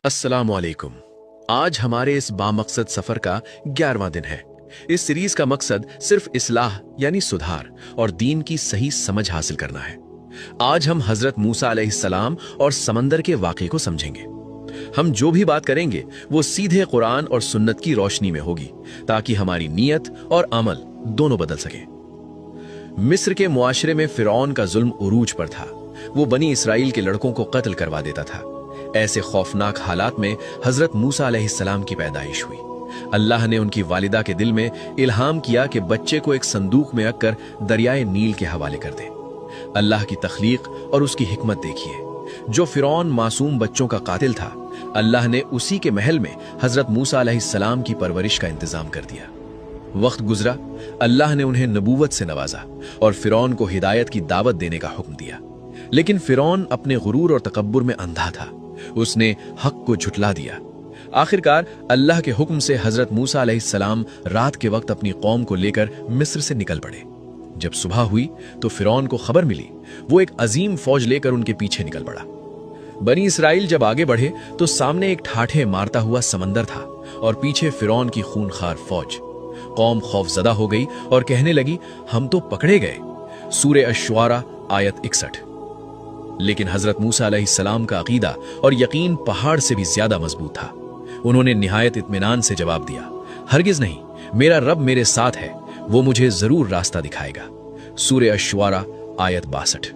अस्सलाम वालेकुम। आज हमारे इस बामकसद सफर का 11वां दिन है। इस सीरीज का मकसद सिर्फ इस्लाह यानी सुधार और दीन की सही समझ हासिल करना है। आज हम हजरत मूसा अलैहिस्सलाम और समंदर के वाक़े को समझेंगे। हम जो भी बात करेंगे वो सीधे कुरान और सुन्नत की रोशनी में होगी, ताकि हमारी नीयत और अमल दोनों बदल सके। मिस्र के मुआशरे में फिरौन का जुल्म उरूज पर था। वो बनी इसराइल के लड़कों को कत्ल करवा देता था। ऐसे खौफनाक हालात में हजरत मूसा अलैहिस्सलाम की पैदाइश हुई। अल्लाह ने उनकी वालिदा के दिल में इल्हाम किया कि बच्चे को एक संदूक में रखकर दरियाए नील के हवाले कर दे। अल्लाह की तख्लीक और उसकी हिकमत देखिए। जो फिरौन मासूम बच्चों का कातिल था, अल्लाह ने उसी के महल में हजरत मूसा अलैहिस्सलाम की परवरिश का इंतजाम कर दिया। वक्त गुजरा, अल्लाह ने उन्हें नबूवत से नवाजा और फिरौन को हिदायत की दावत देने का हुक्म दिया। लेकिन फिरौन अपने गुरूर और तकब्बुर में अंधा था। उसने हक को झुटला दिया। आखिरकार अल्लाह के हुक्म से हजरत मूसा अलैहिस्सलाम रात के वक्त अपनी कौम को लेकर मिस्र से निकल पड़े। जब सुबह हुई तो फिरौन को खबर मिली। वो एक अजीम फौज लेकर उनके पीछे निकल पड़ा। बनी इसराइल जब आगे बढ़े तो सामने एक ठाठे मारता हुआ समंदर था और पीछे फिरौन की खूनखार फौज। कौम खौफजदा हो गई और कहने लगी, हम तो पकड़े गए। सूरे अश्शुआरा आयत 61। लेकिन हजरत मूसा अलैहिस्सलाम का अकीदा और यकीन पहाड़ से भी ज्यादा मजबूत था। उन्होंने निहायत इत्मीनान से जवाब दिया, हरगिज नहीं, मेरा रब मेरे साथ है, वो मुझे जरूर रास्ता दिखाएगा। सूरे अश्शुआरा आयत 62।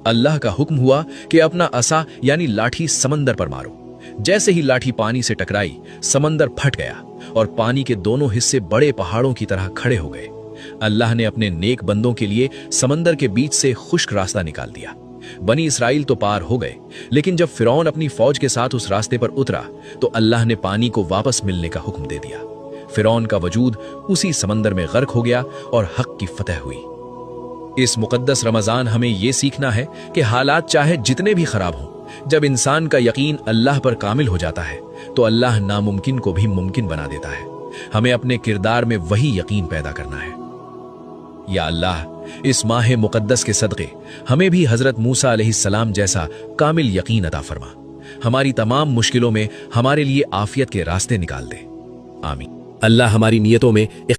अल्लाह का हुक्म हुआ कि अपना असा यानी लाठी समंदर पर मारो। जैसे ही लाठी पानी से टकराई, समंदर फट गया और पानी के दोनों हिस्से बड़े पहाड़ों की तरह खड़े हो गए। अल्लाह ने अपने नेक बंदों के लिए समंदर के बीच से खुश्क रास्ता निकाल दिया। बनी इसराइल तो पार हो गए, लेकिन जब फिरौन अपनी फौज के साथ उस रास्ते पर उतरा तो अल्लाह ने पानी को वापस मिलने का हुक्म दे दिया। फिरौन का वजूद उसी समंदर में गर्क हो गया और हक की फतह हुई। इस मुकद्दस रमजान हमें यह सीखना है कि हालात चाहे जितने भी खराब हों, जब इंसान का यकीन अल्लाह पर कामिल हो जाता है तो अल्लाह नामुमकिन को भी मुमकिन बना देता है। हमें अपने किरदार में वही यकीन पैदा करना है। या अल्लाह, इस माह मुकद्दस के सदक़े हमें भी हजरत मूसा अलैहिस्सलाम जैसा कामिल यकीन अता फरमा। हमारी तमाम मुश्किलों में हमारे लिए आफियत के रास्ते निकाल दे। आमीन। अल्लाह हमारी नियतों में